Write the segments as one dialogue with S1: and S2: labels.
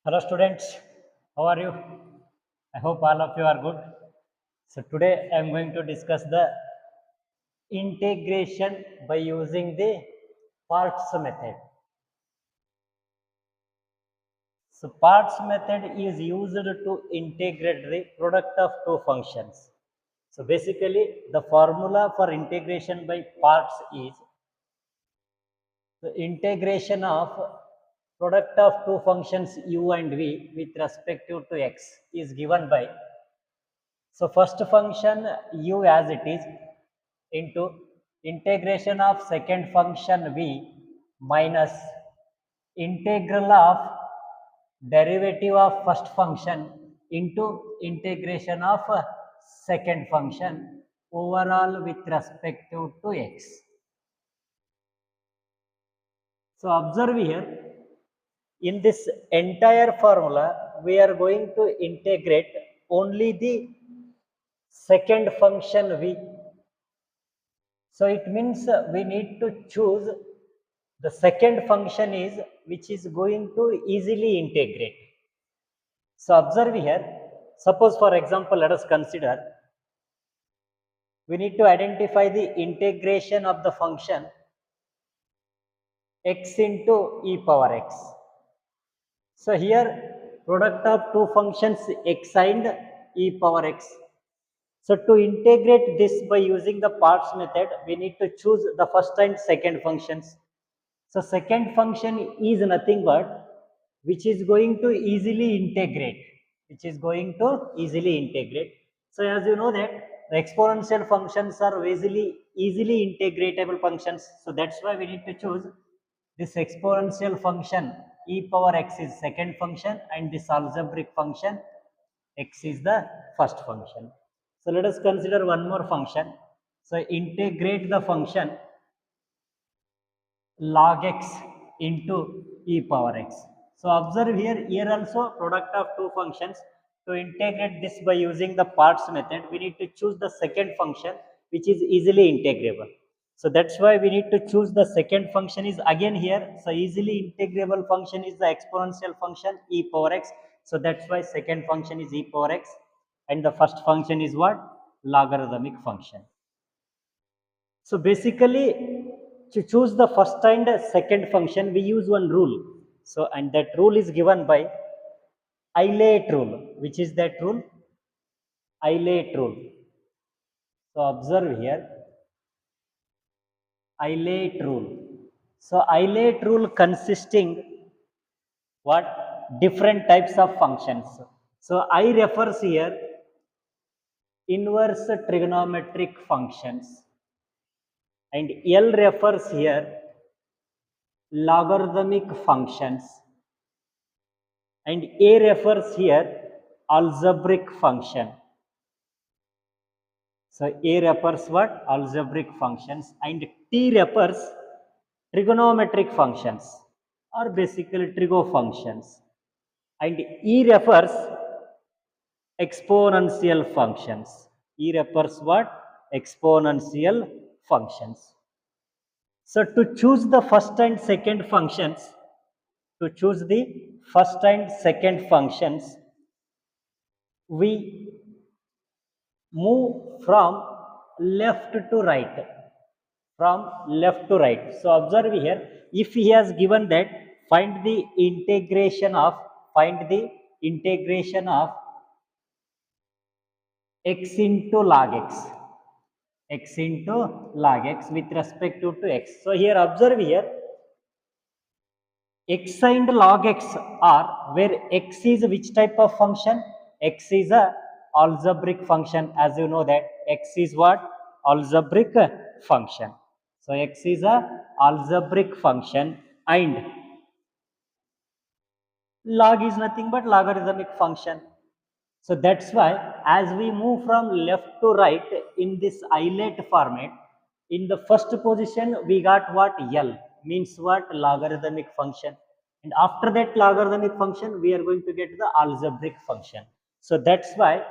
S1: Hello students, how are you? I hope all of you are good. So today I am going to discuss the integration by using the parts method. So parts method is used to integrate the product of two functions. So basically the formula for integration by parts is the integration of product of two functions u and v with respect to x is given by. So first function u as it is into integration of second function v minus integral of derivative of first function into integration of second function overall with respect to x. So observe here, in this entire formula we are going to integrate only the second function v. So it means we need to choose the second function is which is going to easily integrate. So observe here, suppose for example let us consider we need to identify the integration of the function x into e power x. So here product of two functions x and e power x. So to integrate this by using the parts method, we need to choose the first and second functions. So second function is nothing but which is going to easily integrate, So as you know that the exponential functions are easily integratable functions. So that's why we need to choose this exponential function e power x is second function and this algebraic function x is the first function. So let us consider one more function. So integrate the function log x into e power x. So observe here also product of two functions. To integrate this by using the parts method, we need to choose the second function which is easily integrable. So that's why we need to choose the second function is again here. So easily integrable function is the exponential function e power x. So that's why second function is e power x and the first function is what? Logarithmic function. So basically, to choose the first and second function, we use one rule. So, and that rule is given by ILATE rule. Which is that rule? ILATE rule. So observe here, ILATE rule. So ILATE rule consisting what? Different types of functions. So I refers here inverse trigonometric functions and L refers here logarithmic functions and A refers here algebraic function. So A refers what? Algebraic functions and T refers trigonometric functions or basically trigo functions and E refers exponential functions. E refers what? Exponential functions. So to choose the first and second functions, we move from left to right. So observe here, if he has given that find the integration of x into log x with respect to x. So here observe here, x and log x are where x is which type of function? X is a algebraic function. As you know that x is what? Algebraic function. So x is a algebraic function and log is nothing but logarithmic function. So that's why as we move from left to right in this ILATE format, in the first position we got what? L means what? Logarithmic function. And after that logarithmic function we are going to get the algebraic function. So that's why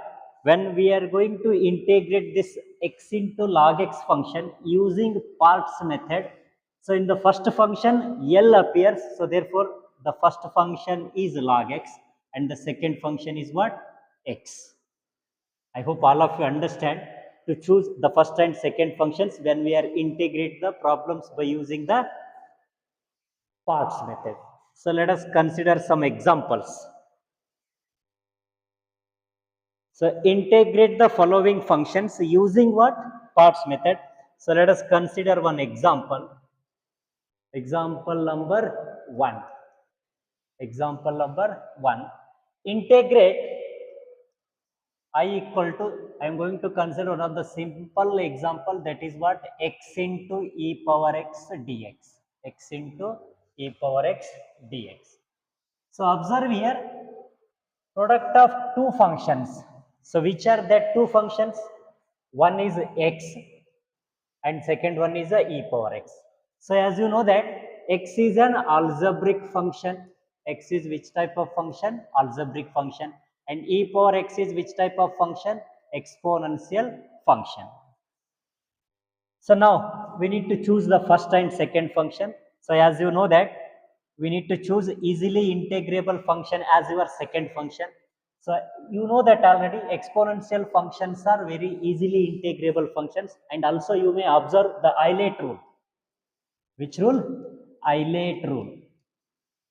S1: when we are going to integrate this x into log x function using parts method, so in the first function L appears, so therefore the first function is log x and the second function is what? X. I hope all of you understand to choose the first and second functions when we are integrate the problems by using the parts method. So let us consider some examples. So integrate the following functions using what? Parts method. So let us consider one example. Example number 1. Example number 1. Integrate I equal to, I am going to consider one of the simple example, that is what? X into e power x dx. X into e power x dx. So observe here, product of two functions. So which are that two functions? One is x and second one is a e power x. So as you know that x is an algebraic function. X is which type of function? Algebraic function. And e power x is which type of function? Exponential function. So now we need to choose the first and second function. So as you know that we need to choose easily integrable function as your second function. So you know that already exponential functions are very easily integrable functions, and also you may observe the ILATE rule. Which rule? ILATE rule.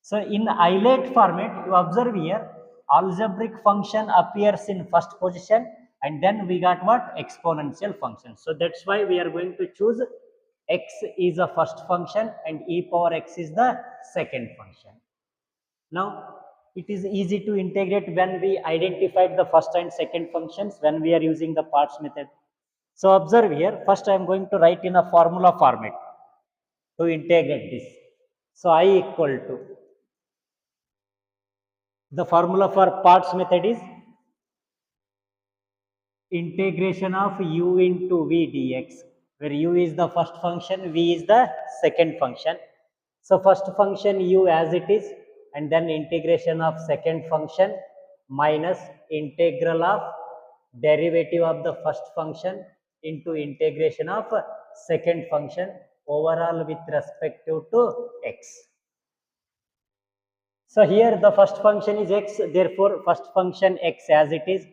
S1: So in ILATE format, you observe here, algebraic function appears in first position and then we got what? Exponential function. So that's why we are going to choose x is a first function and e power x is the second function. Now it is easy to integrate when we identified the first and second functions when we are using the parts method. So observe here, first I am going to write in a formula format to integrate this. So I equal to, the formula for parts method is integration of u into v dx, where u is the first function, v is the second function. So first function u as it is, and then integration of second function minus integral of derivative of the first function into integration of second function overall with respect to x. So here the first function is x, therefore first function x as it is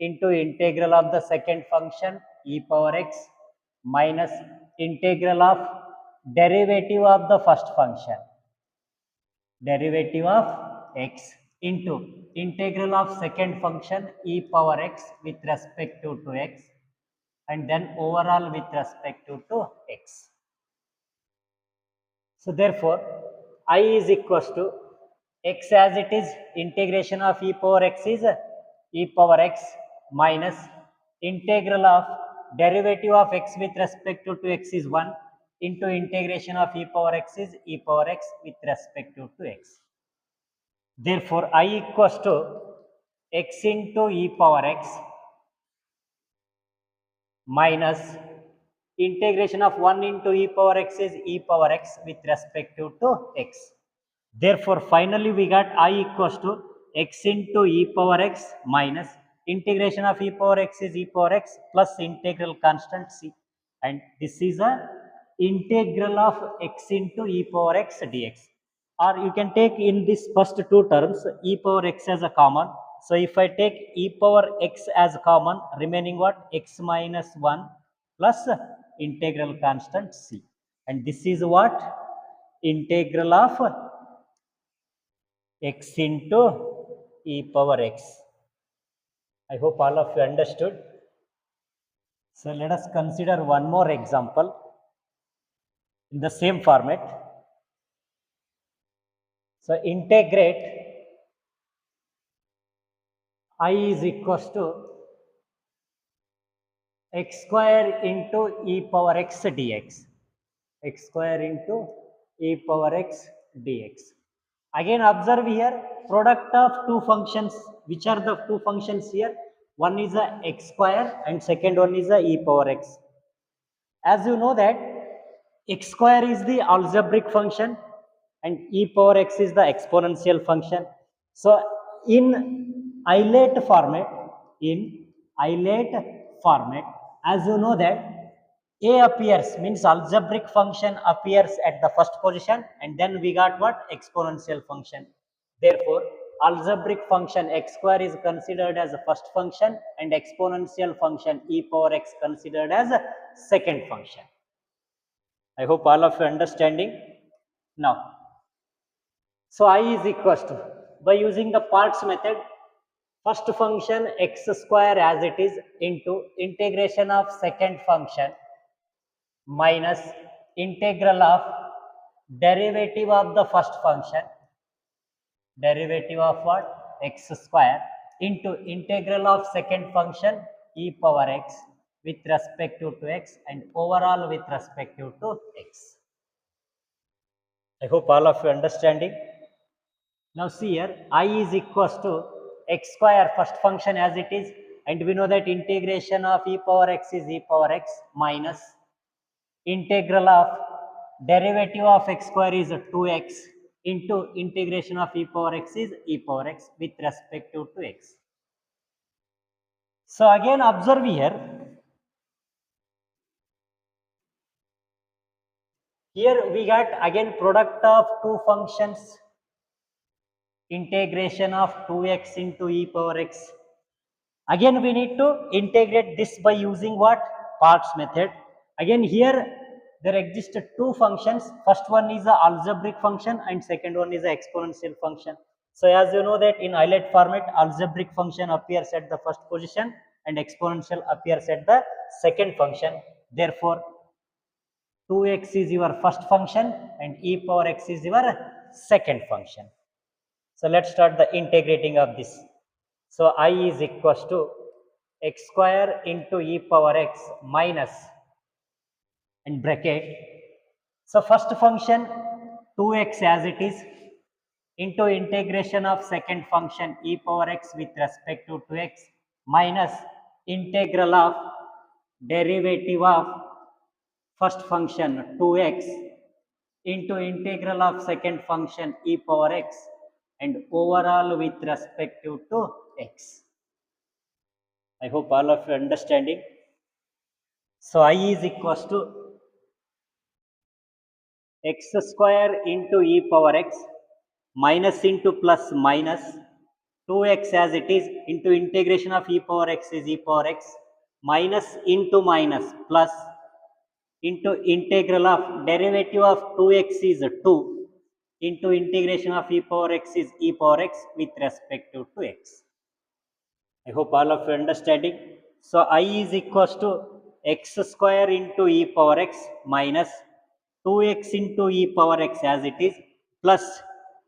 S1: into integral of the second function e power x minus integral of derivative of the first function, derivative of x into integral of second function e power x with respect to x, and then overall with respect to x. So therefore, I is equals to x as it is, integration of e power x is e power x minus integral of derivative of x with respect to x is 1 into integration of e power x is e power x with respect to x. Therefore, I equals to x into e power x minus integration of 1 into e power x is e power x with respect to x. Therefore, finally we got I equals to x into e power x minus integration of e power x is e power x plus integral constant c, and this is a integral of x into e power x dx. Or you can take in this first two terms e power x as a common. So if I take e power x as common, remaining what? X minus 1 plus integral constant c, and this is what? Integral of x into e power x. I hope all of you understood. So let us consider one more example in the same format. So integrate I is equals to x square into e power x dx. X square into e power x dx. Again observe here, product of two functions. Which are the two functions here? One is a x square and second one is a e power x. As you know that x square is the algebraic function and e power x is the exponential function. So in ILATE format, as you know that A appears means algebraic function appears at the first position, and then we got what? Exponential function. Therefore, algebraic function x square is considered as a first function and exponential function e power x considered as a second function. I hope all of you understanding. Now, so I is equals to, by using the parts method, first function x square as it is into integration of second function minus integral of derivative of the first function, derivative of what? X square into integral of second function e power x with respect to x and overall with respect to x. I hope all of you understanding. Now see here, I is equals to x square first function as it is, and we know that integration of e power x is e power x minus integral of derivative of x square is 2x into integration of e power x is e power x with respect to x. So again observe here, here we got again product of two functions, integration of 2x into e power x. Again we need to integrate this by using what? Parts method. Again here there exist two functions. First one is a algebraic function and second one is a exponential function. So as you know that in ILATE format, algebraic function appears at the first position and exponential appears at the second function. Therefore 2x is your first function and e power x is your second function. So let's start the integrating of this. So I is equals to x square into e power x minus and bracket. So first function 2x as it is into integration of second function e power x with respect to 2x minus integral of derivative of first function 2x into integral of second function e power x and overall with respect to x. I hope all of you understanding. So I is equals to x square into e power x minus into plus minus 2x as it is into integration of e power x is e power x minus into minus plus into integral of derivative of 2x is 2 into integration of e power x is e power x with respect to x. I hope all of you understanding. So I is equals to x square into e power x minus 2x into e power x as it is plus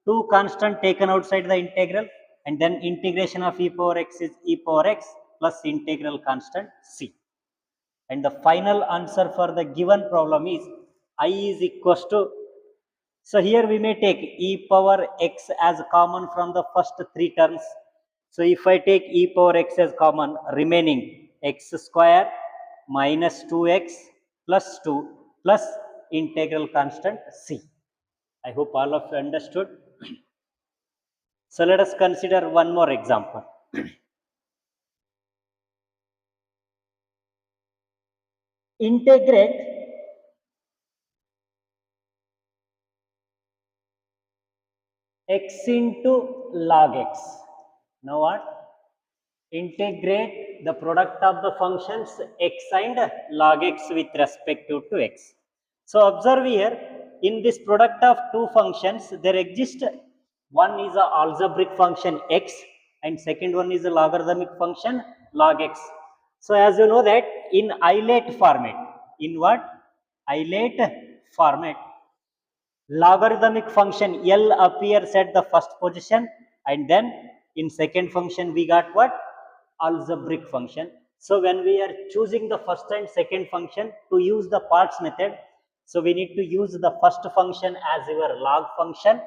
S1: 2 constant taken outside the integral and then integration of e power x is e power x plus integral constant c. And the final answer for the given problem is I is equals to, so here we may take e power x as common from the first three terms. So if I take e power x as common, remaining x square minus 2x plus 2 plus integral constant c. I hope all of you understood. So let us consider one more example. Integrate x into log x. Now what? Integrate the product of the functions x and log x with respect to x. So observe here, in this product of two functions, there exists one is a algebraic function x and second one is a logarithmic function log x. So as you know that in ILATE format, in what? ILATE format, logarithmic function L appears at the first position and then in second function we got what? Algebraic function. So when we are choosing the first and second function to use the parts method, so we need to use the first function as your log function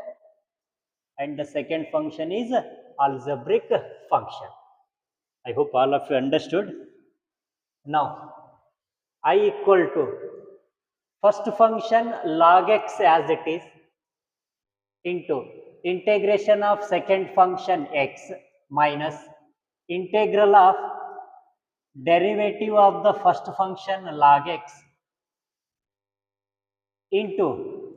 S1: and the second function is algebraic function. I hope all of you understood. Now I equal to first function log x as it is into integration of second function x minus integral of derivative of the first function log x into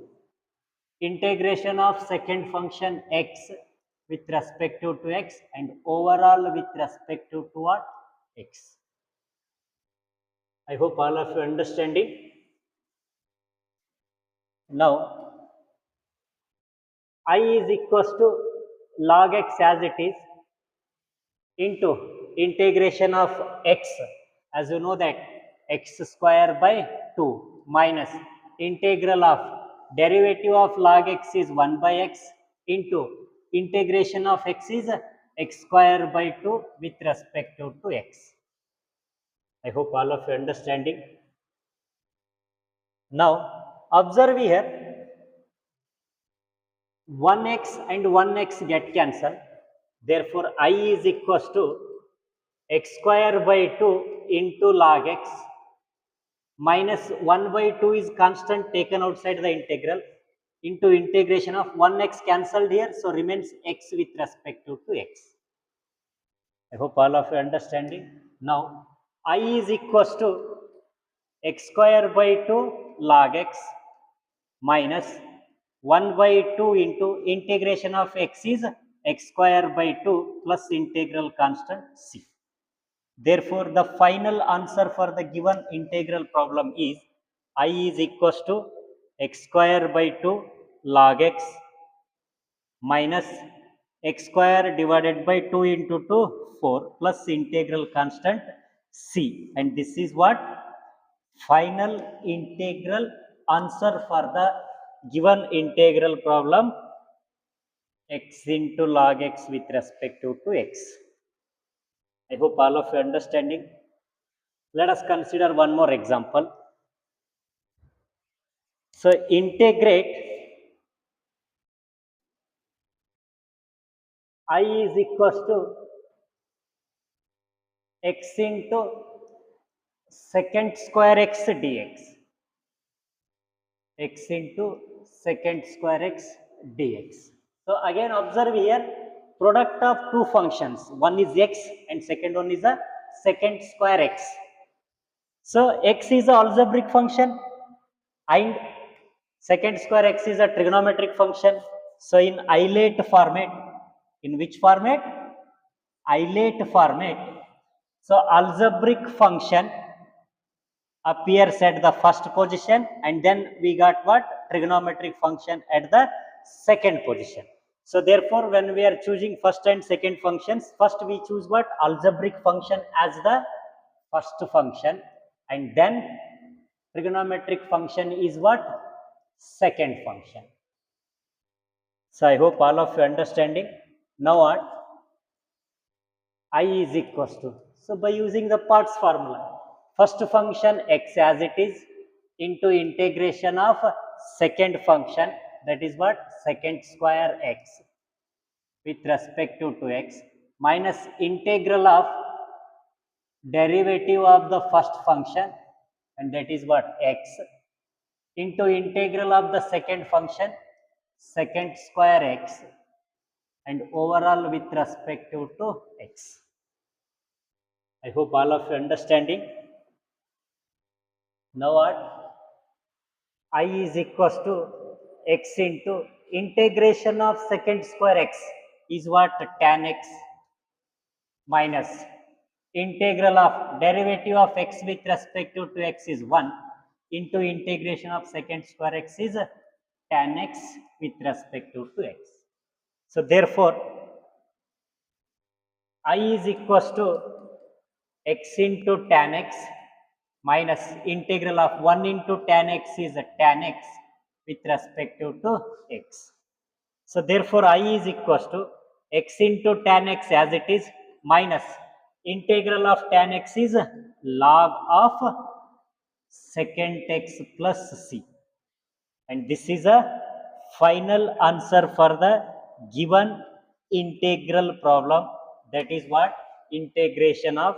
S1: integration of second function x with respect to x and overall with respect to what? X. I hope all of you understanding. Now, I is equals to log x as it is into integration of x, as you know that x square by 2 minus integral of derivative of log x is 1 by x into integration of x is x square by 2 with respect to x. I hope all of you understanding. Now, observe here 1x and 1x get cancelled. Therefore, I is equals to x square by 2 into log x minus 1 by 2 is constant taken outside the integral into integration of 1x cancelled here. So, remains x with respect to x. I hope all of you understanding. Now, I is equals to x square by 2 log x minus 1 by 2 into integration of x is x square by 2 plus integral constant c. Therefore, the final answer for the given integral problem is I is equals to x square by 2 log x minus x square divided by 2 into 2 4 plus integral constant c, and this is what final integral answer for the given integral problem x into log x with respect to x. I hope all of you understanding. Let us consider one more example. So integrate I is equals to x into secant square x dx. X into secant square x dx. So again observe here product of two functions. One is x and second one is a secant square x. So x is a algebraic function and secant square x is a trigonometric function. So in ILATE format, in which format? ILATE format. So algebraic function appears at the first position and then we got what? Trigonometric function at the second position. So therefore, when we are choosing first and second functions, first we choose what? Algebraic function as the first function and then trigonometric function is what? Second function. So I hope all of you understanding. Now what? I is equals to. So by using the parts formula, first function x as it is into integration of second function, that is what? Secant square x with respect to x minus integral of derivative of the first function, and that is what? X into integral of the second function secant square x and overall with respect to x. I hope all of you understanding. Now what? I is equals to x into integration of secant square x is what? Tan x minus integral of derivative of x with respect to x is 1 into integration of secant square x is tan x with respect to x. So therefore, I is equals to x into tan x minus integral of 1 into tan x is tan x with respect to x. So therefore, I is equals to x into tan x as it is minus integral of tan x is log of secant x plus c. And this is a final answer for the given integral problem, that is what? Integration of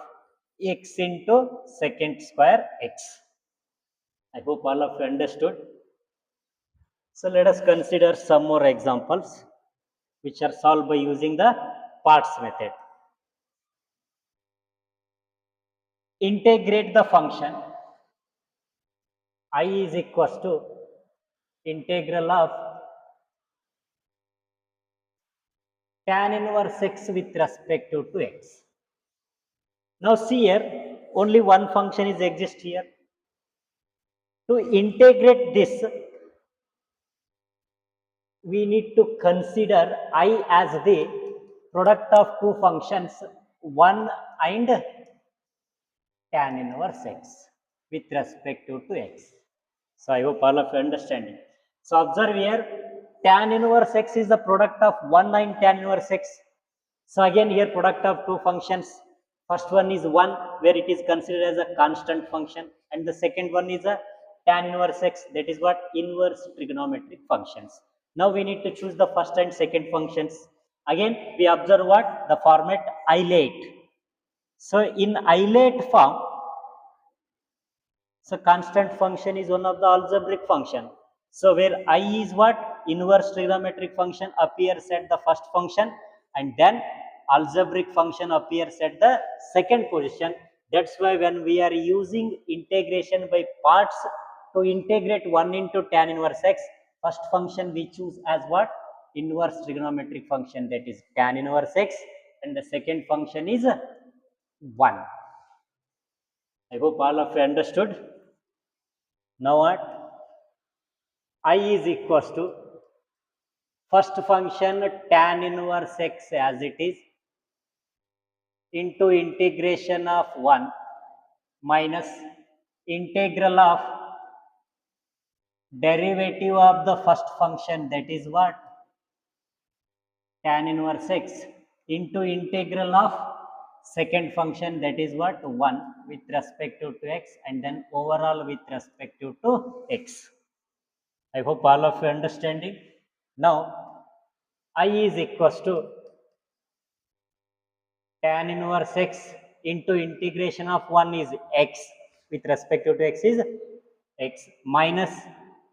S1: x into secant square x. I hope all of you understood. So let us consider some more examples which are solved by using the parts method. Integrate the function I is equals to integral of tan inverse x with respect to x. Now see here, only one function is exist here. To integrate this, we need to consider I as the product of two functions, 1 and tan inverse x with respect to x. So I hope all of you understanding. So observe here, tan inverse x is the product of 1 and tan inverse x. So again here product of two functions. First one is 1 where it is considered as a constant function, and the second one is a tan inverse x, that is what inverse trigonometric functions. Now we need to choose the first and second functions. Again we observe what? The format ILATE. So in ILATE form, so constant function is one of the algebraic function. So where I is what? Inverse trigonometric function appears at the first function, and then algebraic function appears at the second position. That's why when we are using integration by parts to integrate 1 into tan inverse x, first function we choose as what? Inverse trigonometric function, that is tan inverse x, and the second function is 1. I hope all of you understood. Now what? I is equals to first function tan inverse x as it is into integration of 1 minus integral of derivative of the first function, that is what? Tan inverse x into integral of second function, that is what? 1 with respect to x, and then overall with respect to x. I hope all of you understanding. Now I is equals to tan inverse x into integration of 1 is x with respect to x is x minus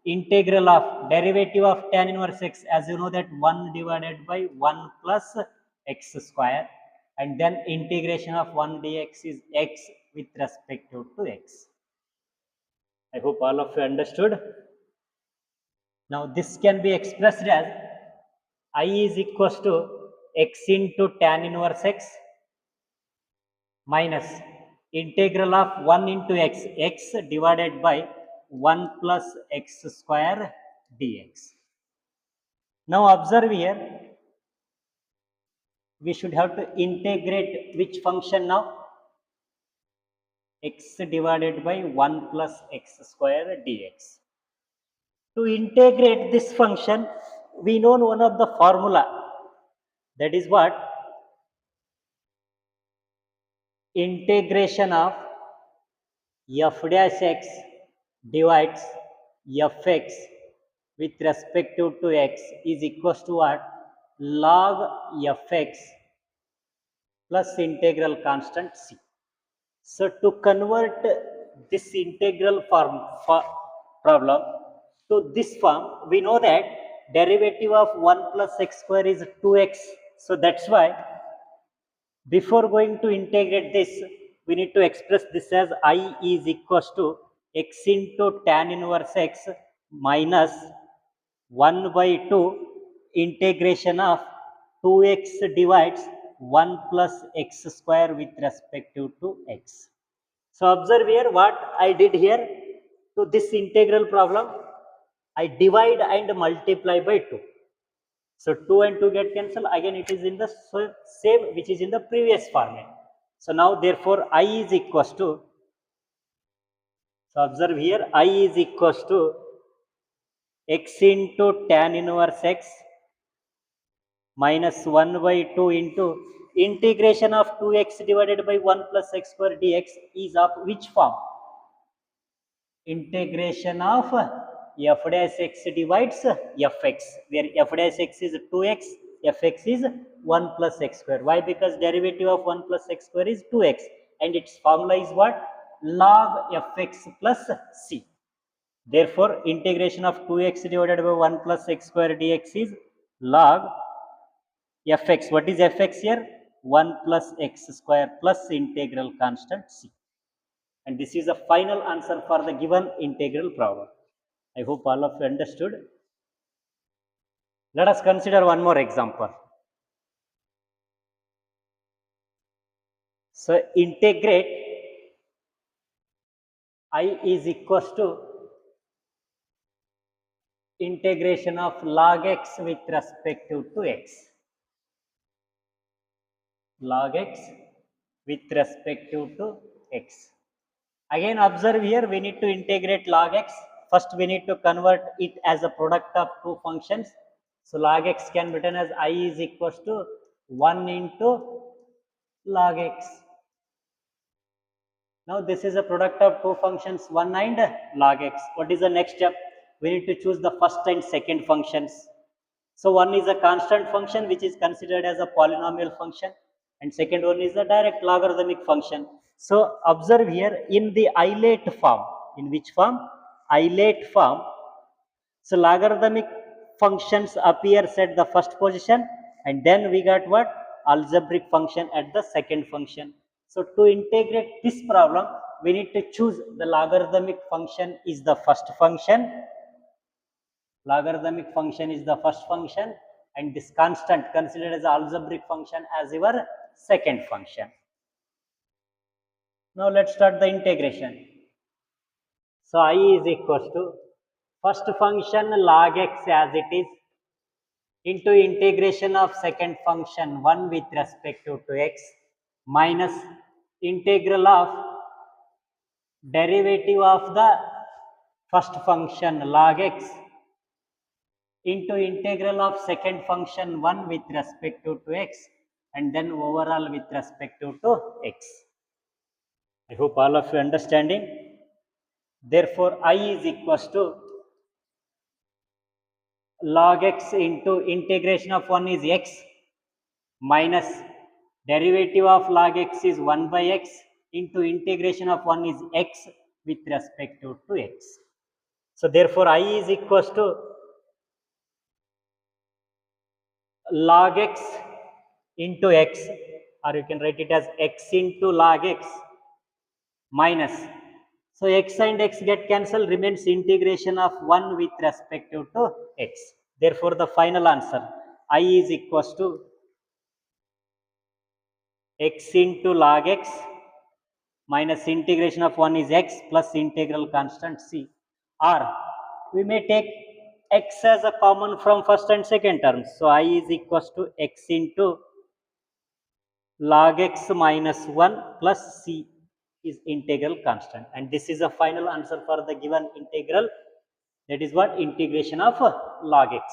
S1: integral of derivative of tan inverse x, as you know that 1 divided by 1 plus x square, and then integration of 1 dx is x with respect to x. I hope all of you understood. Now this can be expressed as I is equals to x into tan inverse x minus integral of 1 into x, x divided by 1 plus x square dx. Now observe here, we should have to integrate which function now? X divided by 1 plus x square dx. To integrate this function, we know one of the formula, that is what? Integration of f dash x divides fx with respect to x is equals to what? Log fx plus integral constant c. So to convert this integral problem to this form, we know that derivative of 1 plus x square is 2x. So that's why before going to integrate this, we need to express this as I is equals to x into tan inverse x minus 1 by 2 integration of 2x divides 1 plus x square with respect to x. So observe here what I did here. To this integral problem, I divide and multiply by 2. So 2 and 2 get cancelled. Again it is in the same which is in the previous format. So now therefore I is equals to, so observe here, I is equals to x into tan inverse x minus 1 by 2 into integration of 2x divided by 1 plus x square dx is of which form? Integration of f dash x divides fx, where f dash x is 2x, fx is 1 plus x square. Why? Because derivative of 1 plus x square is 2x, and its formula is what? Log fx plus c. Therefore, integration of 2x divided by 1 plus x square dx is log fx. What is fx here? 1 plus x square plus integral constant c. And this is the final answer for the given integral problem. I hope all of you understood. Let us consider one more example. So integrate I is equals to integration of log x with respect to x. Log x with respect to x. Again observe here, we need to integrate log x. First we need to convert it as a product of two functions. So log x can be written as I is equals to 1 into log x. Now this is a product of two functions 1 and log x. What is the next step? We need to choose the first and second functions. So one is a constant function which is considered as a polynomial function, and second one is a direct logarithmic function. So observe here in the ILATE form. In which form? ILATE form. So logarithmic functions appears at the first position, and then we got what? Algebraic function at the second function. So to integrate this problem, we need to choose the logarithmic function is the first function. Logarithmic function is the first function, and this constant considered as algebraic function as your second function. Now let's start the integration. So I is equals to first function log x as it is into integration of second function 1 with respect to x minus integral of derivative of the first function log x into integral of second function 1 with respect to x, and then overall with respect to x. I hope all of you understanding. Therefore I is equals to log x into integration of 1 is x minus derivative of log x is 1 by x into integration of 1 is x with respect to x. So therefore I is equals to log x into x, or you can write it as x into log x minus. So x and x get cancelled, remains integration of 1 with respect to x. Therefore the final answer I is equals to x into log x minus integration of 1 is x plus integral constant c, or we may take x as a common from first and second terms. So I is equals to x into log x minus 1 plus c is integral constant, and this is a final answer for the given integral. That is what? Integration of log x.